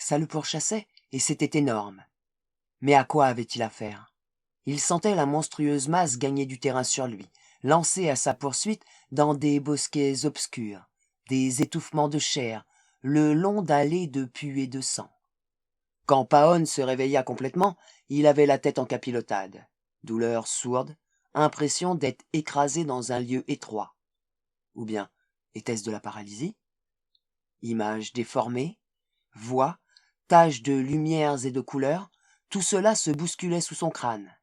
Ça le pourchassait, et c'était énorme. Mais à quoi avait-il affaire? Il sentait la monstrueuse masse gagner du terrain sur lui, lancer à sa poursuite dans des bosquets obscurs, des étouffements de chair, le long d'allées de pu et de sang. Quand Paon se réveilla complètement, il avait la tête en capilotade. Douleur sourde, impression d'être écrasé dans un lieu étroit. Ou bien, était-ce de la paralysie? Images déformées, voix, taches de lumières et de couleurs, tout cela se bousculait sous son crâne.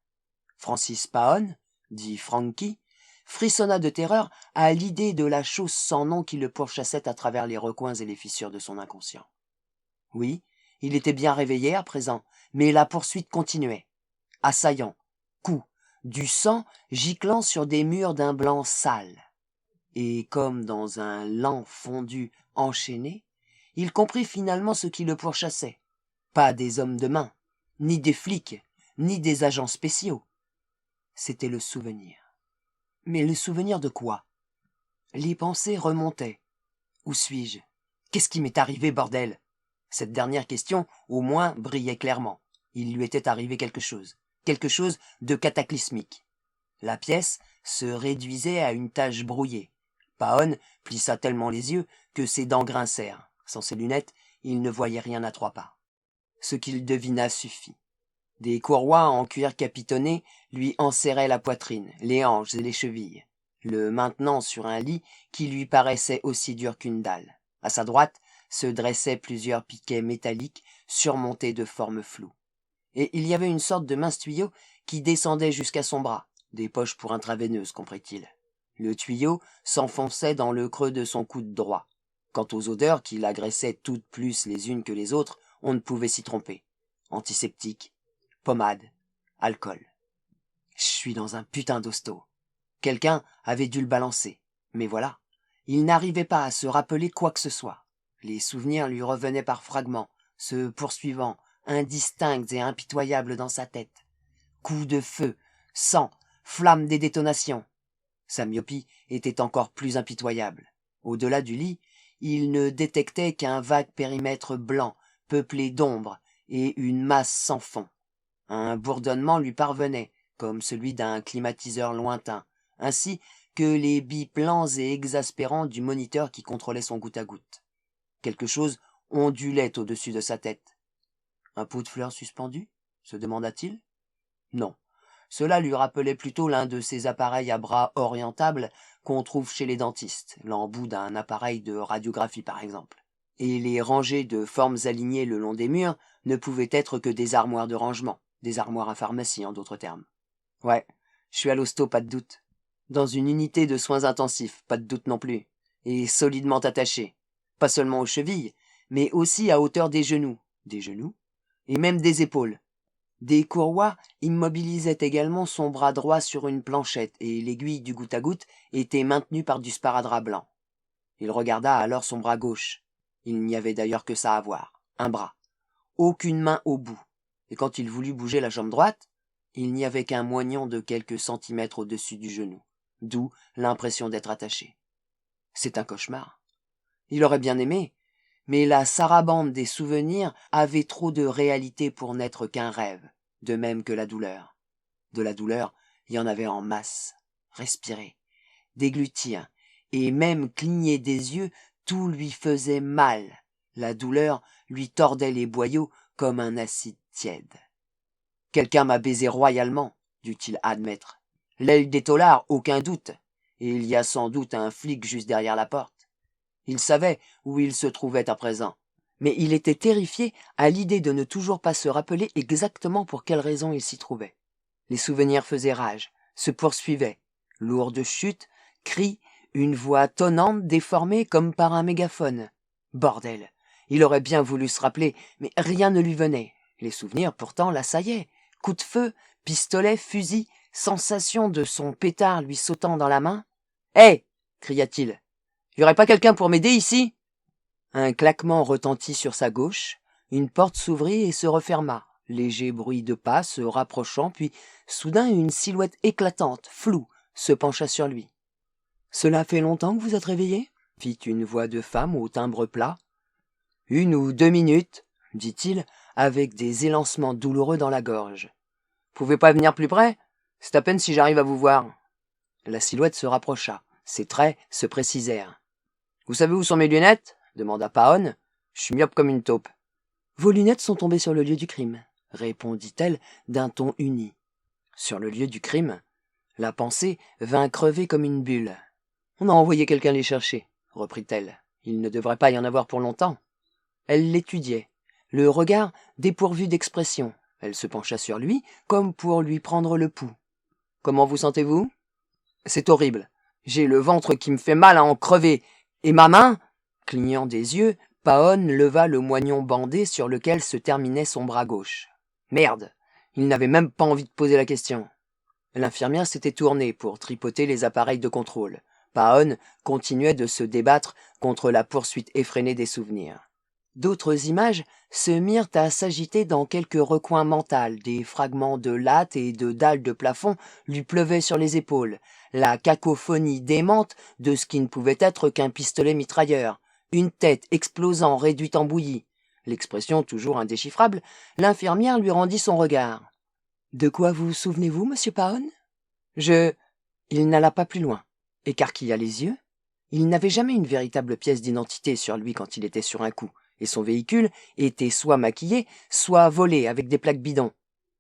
Francis Paon, dit Frankie, frissonna de terreur à l'idée de la chose sans nom qui le pourchassait à travers les recoins et les fissures de son inconscient. Oui, il était bien réveillé à présent, mais la poursuite continuait. Assaillant, coups, du sang giclant sur des murs d'un blanc sale. Et comme dans un lent fondu enchaîné, il comprit finalement ce qui le pourchassait. Pas des hommes de main, ni des flics, ni des agents spéciaux. C'était le souvenir. Mais le souvenir de quoi? Les pensées remontaient. Où suis-je? Qu'est-ce qui m'est arrivé, bordel? Cette dernière question, au moins, brillait clairement. Il lui était arrivé quelque chose de cataclysmique. La pièce se réduisait à une tache brouillée. Paon plissa tellement les yeux que ses dents grincèrent. Sans ses lunettes, il ne voyait rien à 3 pas. Ce qu'il devina suffit. Des courroies en cuir capitonné lui enserraient la poitrine, les hanches et les chevilles, le maintenant sur un lit qui lui paraissait aussi dur qu'une dalle. À sa droite se dressaient plusieurs piquets métalliques surmontés de formes floues. Et il y avait une sorte de mince tuyau qui descendait jusqu'à son bras, des poches pour intraveineuse, comprit-il. Le tuyau s'enfonçait dans le creux de son coude droit. Quant aux odeurs qui l'agressaient toutes plus les unes que les autres, on ne pouvait s'y tromper. Antiseptique, pommade, alcool. Je suis dans un putain d'hosto. Quelqu'un avait dû le balancer. Mais voilà, il n'arrivait pas à se rappeler quoi que ce soit. Les souvenirs lui revenaient par fragments, se poursuivant, indistincts et impitoyables dans sa tête. Coups de feu, sang, flammes des détonations. Sa myopie était encore plus impitoyable. Au-delà du lit, il ne détectait qu'un vague périmètre blanc, peuplé d'ombres, et une masse sans fond. Un bourdonnement lui parvenait, comme celui d'un climatiseur lointain, ainsi que les bips lents et exaspérants du moniteur qui contrôlait son goutte à goutte. Quelque chose ondulait au-dessus de sa tête. Un pot de fleurs suspendu? Se demanda-t-il. Non. Cela lui rappelait plutôt l'un de ces appareils à bras orientables qu'on trouve chez les dentistes, l'embout d'un appareil de radiographie par exemple. Et les rangées de formes alignées le long des murs ne pouvaient être que des armoires de rangement, des armoires à pharmacie en d'autres termes. Ouais, je suis à l'hosto, pas de doute. Dans une unité de soins intensifs, pas de doute non plus. Et solidement attaché. Pas seulement aux chevilles, mais aussi à hauteur des genoux. Des genoux? Et même des épaules. Des courroies immobilisaient également son bras droit sur une planchette et l'aiguille du goutte à goutte était maintenue par du sparadrap blanc. Il regarda alors son bras gauche. Il n'y avait d'ailleurs que ça à voir. Un bras. Aucune main au bout. Et quand il voulut bouger la jambe droite, il n'y avait qu'un moignon de quelques centimètres au-dessus du genou, d'où l'impression d'être attaché. C'est un cauchemar. Il aurait bien aimé, mais la sarabande des souvenirs avait trop de réalité pour n'être qu'un rêve, de même que la douleur. De la douleur, il y en avait en masse. Respirer, déglutir, et même cligner des yeux, tout lui faisait mal. La douleur lui tordait les boyaux comme un acide tiède. Quelqu'un m'a baisé royalement, dut-il admettre. L'aile des taulards, aucun doute, et il y a sans doute un flic juste derrière la porte. Il savait où il se trouvait à présent, mais il était terrifié à l'idée de ne toujours pas se rappeler exactement pour quelle raison il s'y trouvait. Les souvenirs faisaient rage, se poursuivaient. Lourdes chutes, cris, une voix tonnante déformée comme par un mégaphone. Bordel! Il aurait bien voulu se rappeler, mais rien ne lui venait. Les souvenirs, pourtant, l'assaillaient. Coups de feu, pistolet, fusil, sensation de son pétard lui sautant dans la main. « Hé !» cria-t-il. « Y aurait pas quelqu'un pour m'aider ici ?» Un claquement retentit sur sa gauche, une porte s'ouvrit et se referma. Léger bruit de pas se rapprochant, puis soudain une silhouette éclatante, floue, se pencha sur lui. « Cela fait longtemps que vous êtes réveillé ?» fit une voix de femme au timbre plat. « 1 ou 2 minutes, dit-il, avec des élancements douloureux dans la gorge. Pouvez pas venir plus près? C'est à peine si j'arrive à vous voir. La silhouette se rapprocha. Ses traits se précisèrent. Vous savez où sont mes lunettes? Demanda Paon. Je suis myope comme une taupe. Vos lunettes sont tombées sur le lieu du crime, répondit-elle d'un ton uni. Sur le lieu du crime? La pensée vint crever comme une bulle. On a envoyé quelqu'un les chercher, reprit-elle. Il ne devrait pas y en avoir pour longtemps. Elle l'étudiait, le regard dépourvu d'expression. Elle se pencha sur lui, comme pour lui prendre le pouls. « Comment vous sentez-vous »« C'est horrible. J'ai le ventre qui me fait mal à en crever. Et ma main ?» Clignant des yeux, Paon leva le moignon bandé sur lequel se terminait son bras gauche. Merde, il n'avait même pas envie de poser la question. L'infirmière s'était tournée pour tripoter les appareils de contrôle. Paon continuait de se débattre contre la poursuite effrénée des souvenirs. D'autres images se mirent à s'agiter dans quelques recoins mentaux. Des fragments de lattes et de dalles de plafond lui pleuvaient sur les épaules. La cacophonie démente de ce qui ne pouvait être qu'un pistolet mitrailleur. Une tête explosant réduite en bouillie. L'expression toujours indéchiffrable, l'infirmière lui rendit son regard. « De quoi vous souvenez-vous, monsieur Paon ?» Il n'alla pas plus loin. Écarquilla les yeux. Il n'avait jamais une véritable pièce d'identité sur lui quand il était sur un coup, et son véhicule était soit maquillé, soit volé avec des plaques bidons.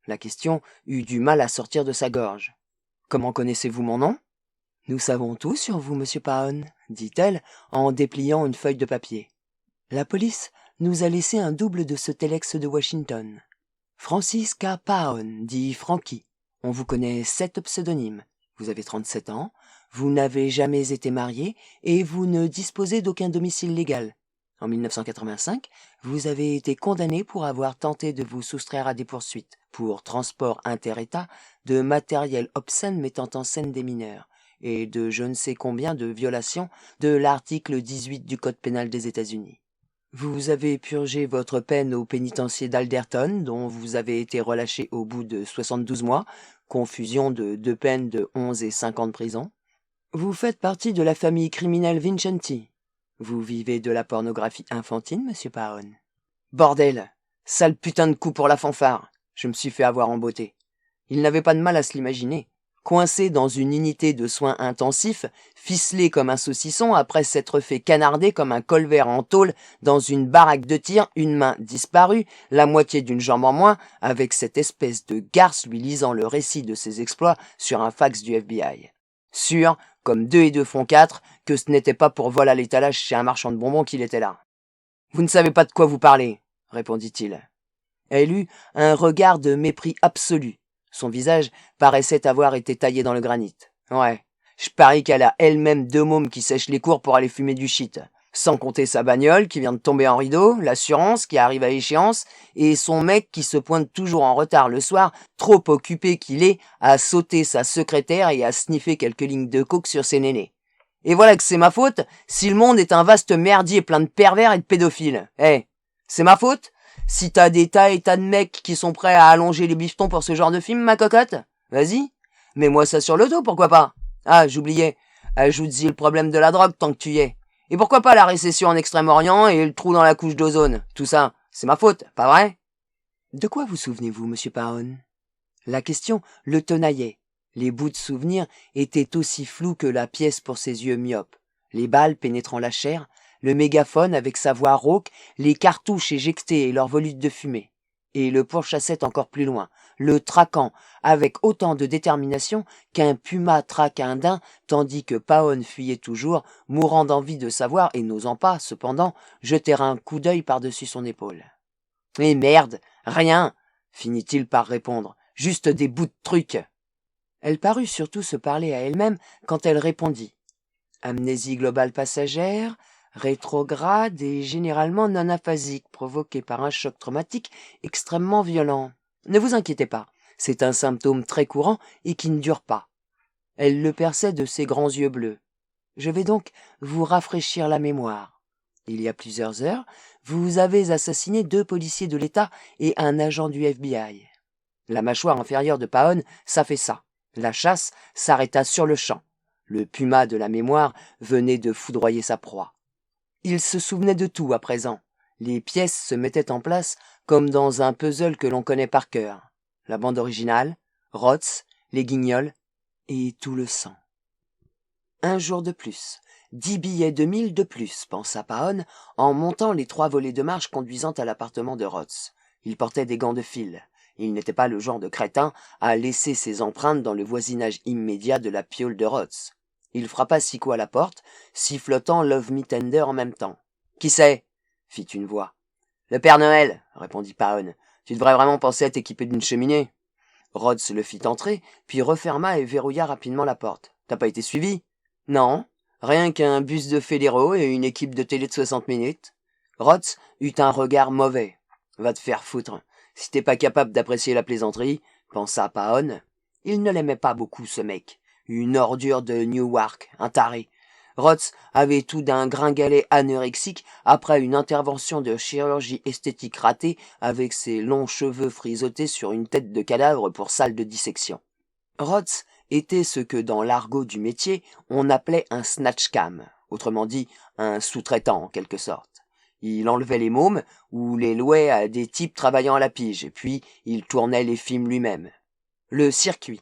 La question eut du mal à sortir de sa gorge. « Comment connaissez-vous mon nom ?»« Nous savons tout sur vous, monsieur Paon, » dit-elle en dépliant une feuille de papier. « La police nous a laissé un double de ce téléx de Washington. Francis K. Paon, dit Frankie. On vous connaît 7 pseudonymes. Vous avez 37 ans, vous n'avez jamais été marié et vous ne disposez d'aucun domicile légal. En 1985, vous avez été condamné pour avoir tenté de vous soustraire à des poursuites pour transport inter-État de matériel obscène mettant en scène des mineurs et de je ne sais combien de violations de l'article 18 du Code pénal des États-Unis. Vous avez purgé votre peine au pénitencier d'Alderton, dont vous avez été relâché au bout de 72 mois, confusion de 2 peines de 11 et 5 ans de prison. Vous faites partie de la famille criminelle Vincenti. Vous vivez de la pornographie infantile, monsieur Paon. Bordel! Sale putain de coup pour la fanfare! Je me suis fait avoir en beauté. Il n'avait pas de mal à se l'imaginer. Coincé dans une unité de soins intensifs, ficelé comme un saucisson après s'être fait canarder comme un colvert en tôle dans une baraque de tir, une main disparue, la moitié d'une jambe en moins, avec cette espèce de garce lui lisant le récit de ses exploits sur un fax du FBI. Sûr, comme 2 et 2 font 4, que ce n'était pas pour vol à l'étalage chez un marchand de bonbons qu'il était là. « Vous ne savez pas de quoi vous parlez, » répondit-il. Elle eut un regard de mépris absolu. Son visage paraissait avoir été taillé dans le granit. Ouais, je parie qu'elle a elle-même 2 mômes qui sèchent les cours pour aller fumer du shit. Sans compter sa bagnole qui vient de tomber en rideau, l'assurance qui arrive à échéance, et son mec qui se pointe toujours en retard le soir, trop occupé qu'il est à sauter sa secrétaire et à sniffer quelques lignes de coke sur ses nénés. Et voilà que c'est ma faute si le monde est un vaste merdier plein de pervers et de pédophiles. C'est ma faute si t'as des tas et tas de mecs qui sont prêts à allonger les bifetons pour ce genre de film, ma cocotte, vas-y, mets-moi ça sur le dos, pourquoi pas. Ah, j'oubliais, ajoute-y le problème de la drogue tant que tu y es. Et pourquoi pas la récession en Extrême-Orient et le trou dans la couche d'ozone. Tout ça, c'est ma faute, pas vrai? De quoi vous souvenez-vous, monsieur Paon? La question le tenaillait. Les bouts de souvenirs étaient aussi flous que la pièce pour ses yeux myopes. Les balles pénétrant la chair, le mégaphone avec sa voix rauque, les cartouches éjectées et leurs volutes de fumée. Et le pourchassait encore plus loin, le traquant avec autant de détermination qu'un puma traque un daim, tandis que Paon fuyait toujours, mourant d'envie de savoir et n'osant pas, cependant, jeter un coup d'œil par-dessus son épaule. « Eh merde, rien !» finit-il par répondre, « juste des bouts de trucs !» Elle parut surtout se parler à elle-même quand elle répondit. « Amnésie globale passagère, rétrograde et généralement non aphasique, provoquée par un choc traumatique extrêmement violent. Ne vous inquiétez pas, c'est un symptôme très courant et qui ne dure pas. » Elle le perçait de ses grands yeux bleus. « Je vais donc vous rafraîchir la mémoire. Il y a plusieurs heures, vous avez assassiné 2 policiers de l'État et un agent du FBI. » La mâchoire inférieure de Paon s'affaissa. La chasse s'arrêta sur le champ. Le puma de la mémoire venait de foudroyer sa proie. Il se souvenait de tout à présent. Les pièces se mettaient en place comme dans un puzzle que l'on connaît par cœur. La bande originale, Rhodes, les Guignols et tout le sang. Un jour de plus, 10 billets de 1000 de plus, pensa Paon, en montant les 3 volets de marche conduisant à l'appartement de Rhodes. Il portait des gants de fil. Il n'était pas le genre de crétin à laisser ses empreintes dans le voisinage immédiat de la piaule de Rhodes. Il frappa 6 coups à la porte, sifflotant Love Me Tender en même temps. « Qui c'est » fit une voix. « Le Père Noël » répondit Paon. « Tu devrais vraiment penser à t'équiper d'une cheminée. » Rhodes le fit entrer, puis referma et verrouilla rapidement la porte. « T'as pas été suivi ?»« Non, rien qu'un bus de fédéraux et une équipe de télé de 60 minutes. » Rhodes eut un regard mauvais. « Va te faire foutre. Si t'es pas capable d'apprécier la plaisanterie, » pensa Paon. Il ne l'aimait pas beaucoup, ce mec. Une ordure de Newark, un taré. Rhodes avait tout d'un gringalet anorexique après une intervention de chirurgie esthétique ratée avec ses longs cheveux frisottés sur une tête de cadavre pour salle de dissection. Rhodes était ce que dans l'argot du métier on appelait un snatch-cam, autrement dit un sous-traitant en quelque sorte. Il enlevait les mômes ou les louait à des types travaillant à la pige, et puis il tournait les films lui-même. Le circuit.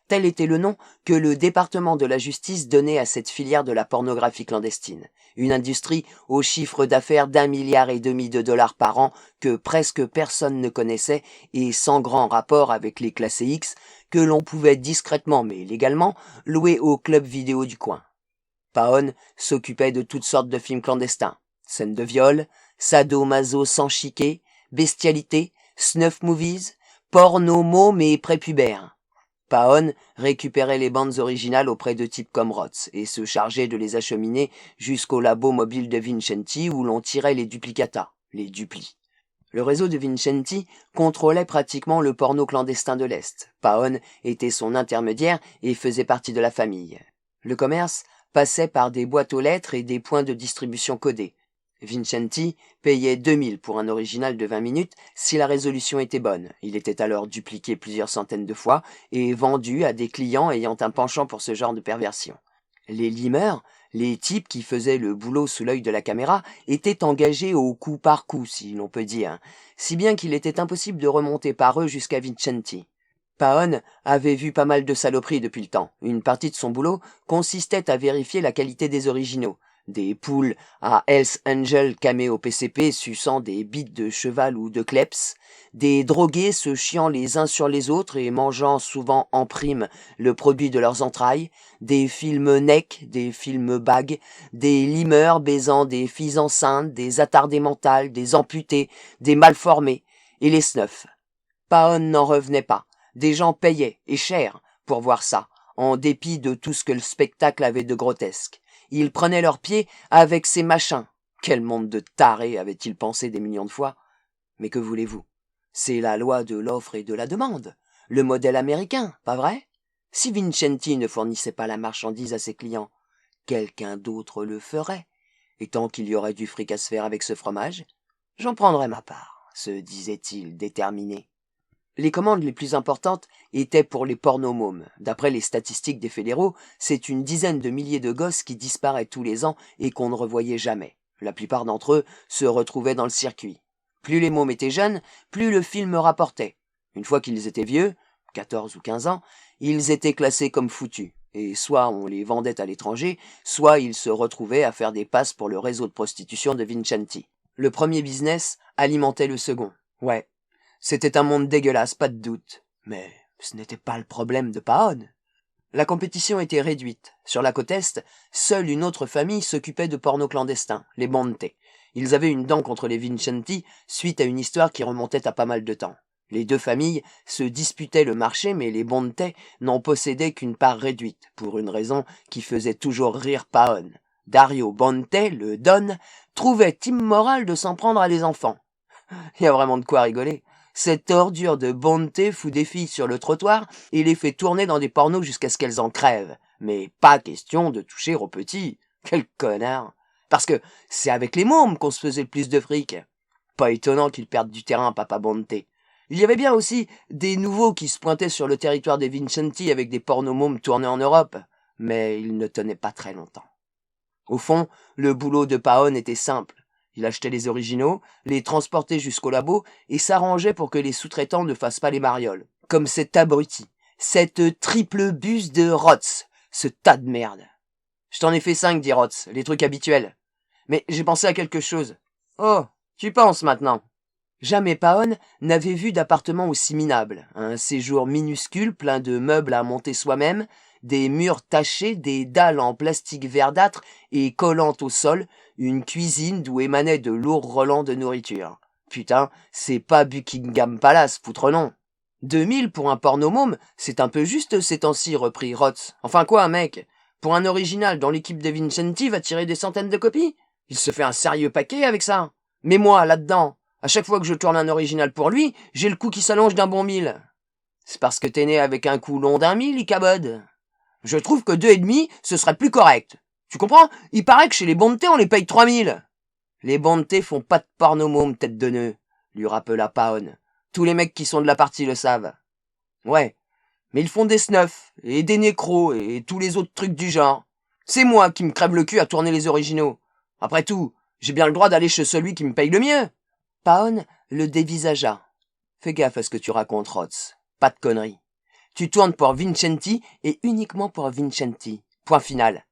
Tel était le nom que le département de la justice donnait à cette filière de la pornographie clandestine, une industrie au chiffre d'affaires d'1,5 milliard de dollars par an que presque personne ne connaissait et sans grand rapport avec les classés X que l'on pouvait discrètement mais légalement louer au club vidéo du coin. Paon s'occupait de toutes sortes de films clandestins, scènes de viol, sado-maso sans chiquet, bestialité, snuff movies, porno môme et prépubères. Paon récupérait les bandes originales auprès de types comme Rhodes et se chargeait de les acheminer jusqu'au labo mobile de Vincenti où l'on tirait les duplicata, les duplis. Le réseau de Vincenti contrôlait pratiquement le porno clandestin de l'Est. Paon était son intermédiaire et faisait partie de la famille. Le commerce passait par des boîtes aux lettres et des points de distribution codés. Vincenti payait 2000 pour un original de 20 minutes si la résolution était bonne. Il était alors dupliqué plusieurs centaines de fois et vendu à des clients ayant un penchant pour ce genre de perversion. Les limeurs, les types qui faisaient le boulot sous l'œil de la caméra, étaient engagés au coup par coup, si l'on peut dire, si bien qu'il était impossible de remonter par eux jusqu'à Vincenti. Paon avait vu pas mal de saloperies depuis le temps. Une partie de son boulot consistait à vérifier la qualité des originaux. Des poules à Hells Angel camées au PCP suçant des bites de cheval ou de kleps, des drogués se chiant les uns sur les autres et mangeant souvent en prime le produit de leurs entrailles, des films nec, des films bagues, des limeurs baisant des filles enceintes, des attardés mentales, des amputés, des malformés, et les snuffs. Paon n'en revenait pas. Des gens payaient, et cher, pour voir ça, en dépit de tout ce que le spectacle avait de grotesque. Ils prenaient leurs pieds avec ces machins. Quel monde de tarés avait-il pensé des millions de fois? Mais que voulez-vous? C'est la loi de l'offre et de la demande. Le modèle américain, pas vrai? Si Vincenti ne fournissait pas la marchandise à ses clients, quelqu'un d'autre le ferait. Et tant qu'il y aurait du fric à se faire avec ce fromage, j'en prendrais ma part, se disait-il déterminé. Les commandes les plus importantes étaient pour les pornomômes. D'après les statistiques des fédéraux, c'est une dizaine de milliers de gosses qui disparaissent tous les ans et qu'on ne revoyait jamais. La plupart d'entre eux se retrouvaient dans le circuit. Plus les mômes étaient jeunes, plus le film rapportait. Une fois qu'ils étaient vieux, 14 ou 15 ans, ils étaient classés comme foutus. Et soit on les vendait à l'étranger, soit ils se retrouvaient à faire des passes pour le réseau de prostitution de Vincenti. Le premier business alimentait le second. Ouais. C'était un monde dégueulasse, pas de doute. Mais ce n'était pas le problème de Paon. La compétition était réduite. Sur la côte Est, seule une autre famille s'occupait de porno clandestin, les Bonte. Ils avaient une dent contre les Vincenti suite à une histoire qui remontait à pas mal de temps. Les deux familles se disputaient le marché, mais les Bonte n'en possédaient qu'une part réduite, pour une raison qui faisait toujours rire Paon. Dario Bonte, le Don, trouvait immoral de s'en prendre à les enfants. Il y a vraiment de quoi rigoler. Cette ordure de bonté fout des filles sur le trottoir et les fait tourner dans des pornos jusqu'à ce qu'elles en crèvent. Mais pas question de toucher aux petits. Quel connard. Parce que c'est avec les mômes qu'on se faisait le plus de fric. Pas étonnant qu'ils perdent du terrain, papa Bonté. Il y avait bien aussi des nouveaux qui se pointaient sur le territoire des Vincenti avec des pornomômes tournés en Europe. Mais ils ne tenaient pas très longtemps. Au fond, le boulot de Paon était simple. Il achetait les originaux, les transportait jusqu'au labo et s'arrangeait pour que les sous-traitants ne fassent pas les marioles. Comme cet abruti, cette triple buse de Rotz, ce tas de merde. Je t'en ai fait 5, dit Rotz, les trucs habituels. Mais j'ai pensé à quelque chose. Oh, tu penses maintenant? Jamais Paon n'avait vu d'appartement aussi minable. Un séjour minuscule, plein de meubles à monter soi-même, des murs tachés, des dalles en plastique verdâtre et collantes au sol, une cuisine d'où émanait de lourds relents de nourriture. Putain, c'est pas Buckingham Palace, poutre non. 2000 pour un pornomôme, c'est un peu juste ces temps-ci, reprit Rotz. Enfin quoi, mec? Pour un original dont l'équipe de Vincenti va tirer des centaines de copies? Il se fait un sérieux paquet avec ça. Mais moi, là-dedans, à chaque fois que je tourne un original pour lui, j'ai le cou qui s'allonge d'un bon 1000. C'est parce que t'es né avec un cou long d'un 1000, Icabod. Je trouve que 2,5, ce serait plus correct. Tu comprends? Il paraît que chez les bons de thé, on les paye 3000. Les bons de thé font pas de pornomôme, tête de nœud, lui rappela Paon. Tous les mecs qui sont de la partie le savent. Ouais, mais ils font des snuffs, et des nécros, et tous les autres trucs du genre. C'est moi qui me crève le cul à tourner les originaux. Après tout, j'ai bien le droit d'aller chez celui qui me paye le mieux. Paon le dévisagea. Fais gaffe à ce que tu racontes, Rotz. Pas de conneries. Tu tournes pour Vincenti et uniquement pour Vincenti. Point final.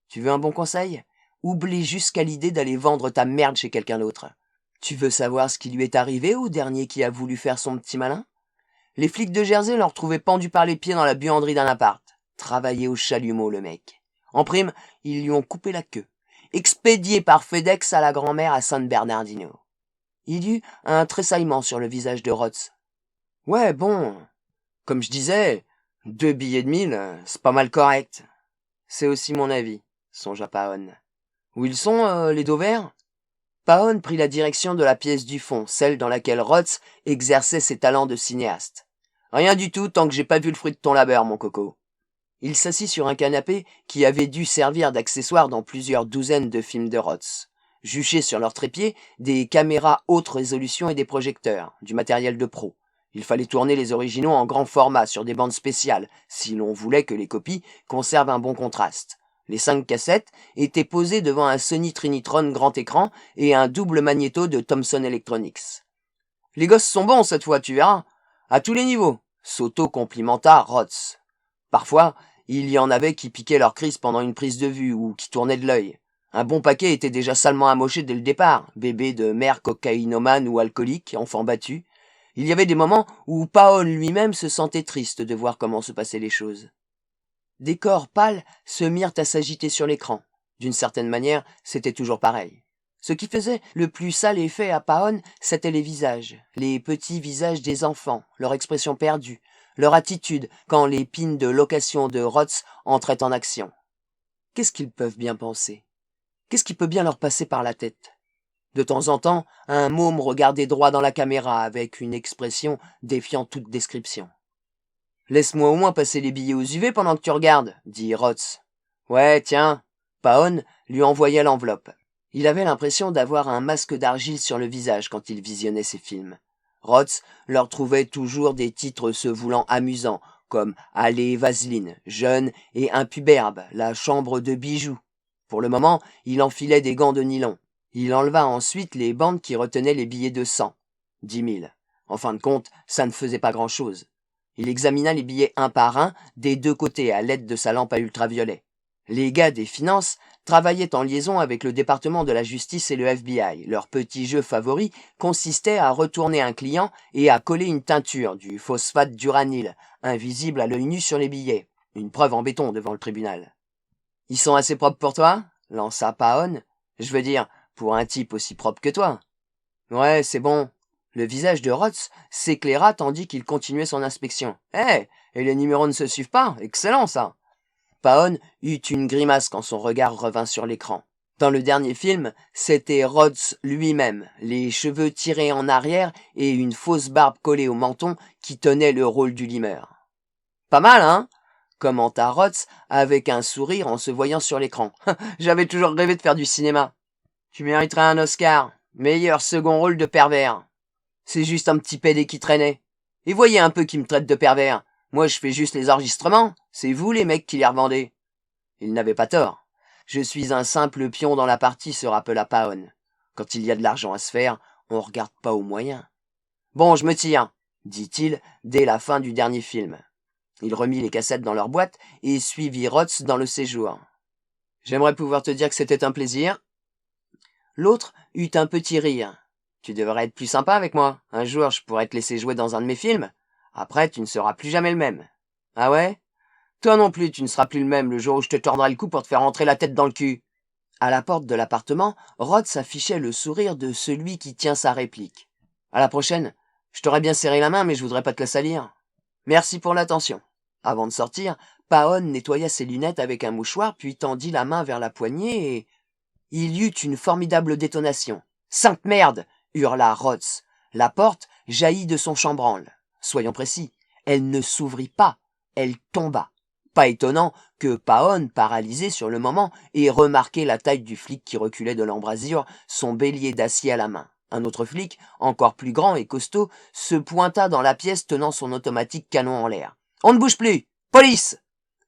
Tu veux un bon conseil? Oublie jusqu'à l'idée d'aller vendre ta merde chez quelqu'un d'autre. Tu veux savoir ce qui lui est arrivé au dernier qui a voulu faire son petit malin? Les flics de Jersey l'ont retrouvé pendu par les pieds dans la buanderie d'un appart. Travaillait au chalumeau, le mec. En prime, ils lui ont coupé la queue. Expédié par FedEx à la grand-mère à San Bernardino. Il y eut un tressaillement sur le visage de Rotz. Ouais, bon, comme je disais, 2 billets de 1000, c'est pas mal correct. C'est aussi mon avis, songea Paon. Où ils sont, les dos verts? Paon prit la direction de la pièce du fond, celle dans laquelle Rotz exerçait ses talents de cinéaste. Rien du tout tant que j'ai pas vu le fruit de ton labeur, mon coco. Il s'assit sur un canapé qui avait dû servir d'accessoire dans plusieurs douzaines de films de Rotz. Juchés sur leur trépied, des caméras haute résolution et des projecteurs, du matériel de pro. Il fallait tourner les originaux en grand format sur des bandes spéciales, si l'on voulait que les copies conservent un bon contraste. Les 5 cassettes étaient posées devant un Sony Trinitron grand écran et un double magnéto de Thomson Electronics. Les gosses sont bons cette fois, tu verras. À tous les niveaux, s'auto-complimenta Rotz. Parfois, il y en avait qui piquaient leur crise pendant une prise de vue ou qui tournaient de l'œil. Un bon paquet était déjà salement amoché dès le départ, bébé de mère cocaïnomane ou alcoolique, enfant battu. Il y avait des moments où Paon lui-même se sentait triste de voir comment se passaient les choses. Des corps pâles se mirent à s'agiter sur l'écran. D'une certaine manière, c'était toujours pareil. Ce qui faisait le plus sale effet à Paon, c'était les visages. Les petits visages des enfants, leur expression perdue, leur attitude quand les pins de location de Rotz entraient en action. Qu'est-ce qu'ils peuvent bien penser? Qu'est-ce qui peut bien leur passer par la tête? De temps en temps, un môme regardait droit dans la caméra avec une expression défiant toute description. « Laisse-moi au moins passer les billets aux UV pendant que tu regardes, » dit Rotz. « Ouais, tiens. » Paon lui envoya l'enveloppe. Il avait l'impression d'avoir un masque d'argile sur le visage quand il visionnait ses films. Rotz leur trouvait toujours des titres se voulant amusants, comme « Allez, Vaseline »,« Jeune et impuberbe »,« La chambre de bijoux ». Pour le moment, il enfilait des gants de nylon. Il enleva ensuite les bandes qui retenaient les billets de 100. 10 000. En fin de compte, ça ne faisait pas grand-chose. Il examina les billets un par un, des deux côtés à l'aide de sa lampe à ultraviolet. Les gars des finances travaillaient en liaison avec le département de la justice et le FBI. Leur petit jeu favori consistait à retourner un client et à coller une teinture, du phosphate d'uranyle, invisible à l'œil nu sur les billets. Une preuve en béton devant le tribunal. « Ils sont assez propres pour toi ?» lança Paon. « Je veux dire, pour un type aussi propre que toi. »« Ouais, c'est bon. » Le visage de Rotz s'éclaira tandis qu'il continuait son inspection. « Hé, et les numéros ne se suivent pas? Excellent, ça !» Paon eut une grimace quand son regard revint sur l'écran. Dans le dernier film, c'était Rotz lui-même, les cheveux tirés en arrière et une fausse barbe collée au menton qui tenait le rôle du limeur. « Pas mal, hein ?» commenta Rotz avec un sourire en se voyant sur l'écran. « J'avais toujours rêvé de faire du cinéma. Tu mériterais un Oscar. Meilleur second rôle de pervers. C'est juste un petit pédé qui traînait. Et voyez un peu qui me traite de pervers. Moi, je fais juste les enregistrements. C'est vous les mecs qui les revendez. » Il n'avait pas tort. Je suis un simple pion dans la partie, se rappela Paon. Quand il y a de l'argent à se faire, on regarde pas aux moyens. Bon, je me tire, dit-il dès la fin du dernier film. Il remit les cassettes dans leur boîte et suivit Rotz dans le séjour. J'aimerais pouvoir te dire que c'était un plaisir. L'autre eut un petit rire. Tu devrais être plus sympa avec moi. Un jour, je pourrais te laisser jouer dans un de mes films. Après, tu ne seras plus jamais le même. Ah ouais? Toi non plus, tu ne seras plus le même le jour où je te tordrai le cou pour te faire entrer la tête dans le cul. À la porte de l'appartement, Rotz affichait le sourire de celui qui tient sa réplique. À la prochaine. Je t'aurais bien serré la main, mais je voudrais pas te la salir. Merci pour l'attention. Avant de sortir, Paon nettoya ses lunettes avec un mouchoir, puis tendit la main vers la poignée et... Il y eut une formidable détonation. « Sainte merde !» hurla Rotz. La porte jaillit de son chambranle. Soyons précis, elle ne s'ouvrit pas, elle tomba. Pas étonnant que Paon, paralysé sur le moment, ait remarqué la taille du flic qui reculait de l'embrasure, son bélier d'acier à la main. Un autre flic, encore plus grand et costaud, se pointa dans la pièce tenant son automatique canon en l'air. « On ne bouge plus! Police !»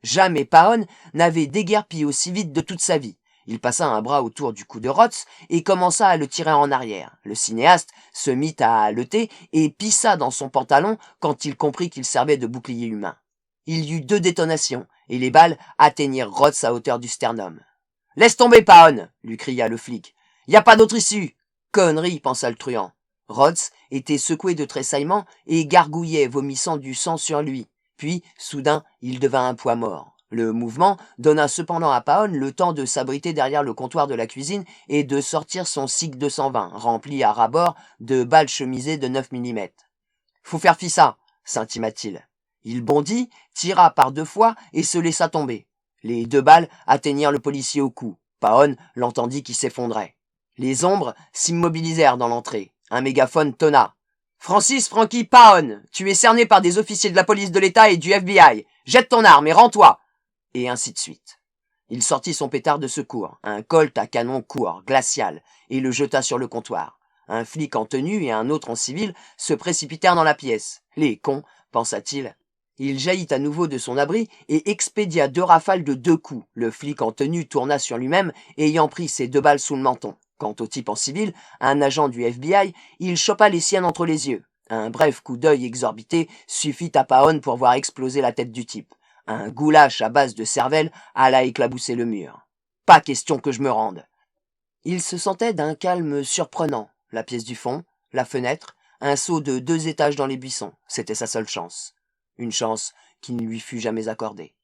Jamais Paon n'avait déguerpi aussi vite de toute sa vie. Il passa un bras autour du cou de Rotz et commença à le tirer en arrière. Le cinéaste se mit à haleter et pissa dans son pantalon quand il comprit qu'il servait de bouclier humain. Il y eut 2 détonations, et les balles atteignirent Rotz à hauteur du sternum. « Laisse tomber, Paon !» lui cria le flic. « Y a pas d'autre issue !» Connerie, pensa le truand. Rotz était secoué de tressaillements et gargouillait, vomissant du sang sur lui. Puis, soudain, il devint un poids mort. Le mouvement donna cependant à Paon le temps de s'abriter derrière le comptoir de la cuisine et de sortir son SIG 220, rempli à ras-bord de balles chemisées de 9 mm. « Faut faire fi ça !» s'intima-t-il. Il bondit, tira par 2 fois et se laissa tomber. Les 2 balles atteignirent le policier au cou. Paon l'entendit qui s'effondrait. Les ombres s'immobilisèrent dans l'entrée. Un mégaphone tonna. « Francis Frankie Paon, tu es cerné par des officiers de la police de l'État et du FBI. Jette ton arme et rends-toi !» Et ainsi de suite. Il sortit son pétard de secours, un Colt à canon court, glacial, et le jeta sur le comptoir. Un flic en tenue et un autre en civil se précipitèrent dans la pièce. Les cons, pensa-t-il. Il jaillit à nouveau de son abri et expédia 2 rafales de 2 coups. Le flic en tenue tourna sur lui-même, ayant pris ses 2 balles sous le menton. Quant au type en civil, un agent du FBI, il chopa les siennes entre les yeux. Un bref coup d'œil exorbité suffit à Paon pour voir exploser la tête du type. Un goulash à base de cervelle alla éclabousser le mur. Pas question que je me rende. Il se sentait d'un calme surprenant. La pièce du fond, la fenêtre, un saut de 2 étages dans les buissons. C'était sa seule chance. Une chance qui ne lui fut jamais accordée.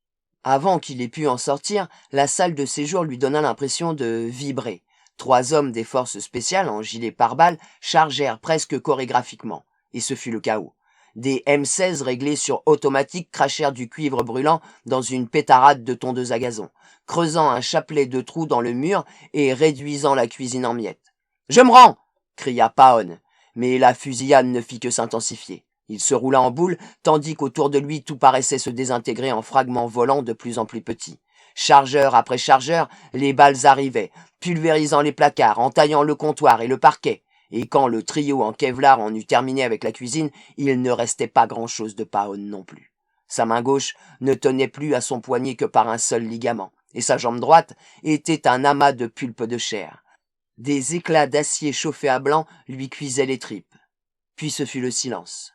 Avant qu'il ait pu en sortir, la salle de séjour lui donna l'impression de vibrer. 3 hommes des forces spéciales en gilet pare-balles chargèrent presque chorégraphiquement. Et ce fut le chaos. Des M16 réglés sur automatique crachèrent du cuivre brûlant dans une pétarade de tondeuse à gazon, creusant un chapelet de trous dans le mur et réduisant la cuisine en miettes. « Je me rends !» cria Paon, mais la fusillade ne fit que s'intensifier. Il se roula en boule, tandis qu'autour de lui tout paraissait se désintégrer en fragments volants de plus en plus petits. Chargeur après chargeur, les balles arrivaient, pulvérisant les placards, entaillant le comptoir et le parquet. Et quand le trio en Kevlar en eut terminé avec la cuisine, il ne restait pas grand-chose de Paon non plus. Sa main gauche ne tenait plus à son poignet que par un seul ligament, et sa jambe droite était un amas de pulpe de chair. Des éclats d'acier chauffé à blanc lui cuisaient les tripes. Puis ce fut le silence.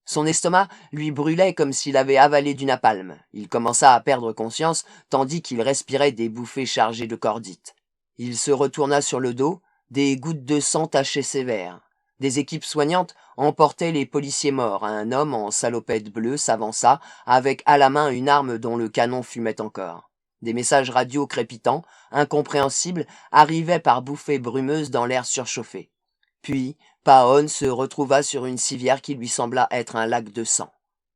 Son estomac lui brûlait comme s'il avait avalé du napalm. Il commença à perdre conscience, tandis qu'il respirait des bouffées chargées de cordite. Il se retourna sur le dos, des gouttes de sang tachaient ses verres. Des équipes soignantes emportaient les policiers morts. Un homme en salopette bleue s'avança, avec à la main une arme dont le canon fumait encore. Des messages radio crépitants, incompréhensibles, arrivaient par bouffées brumeuses dans l'air surchauffé. Puis, Paon se retrouva sur une civière qui lui sembla être un lac de sang.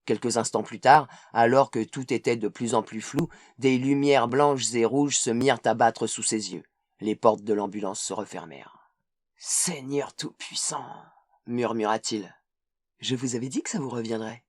Quelques instants plus tard, alors que tout était de plus en plus flou, des lumières blanches et rouges se mirent à battre sous ses yeux. Les portes de l'ambulance se refermèrent. « Seigneur Tout-Puissant » murmura-t-il. « Je vous avais dit que ça vous reviendrait. »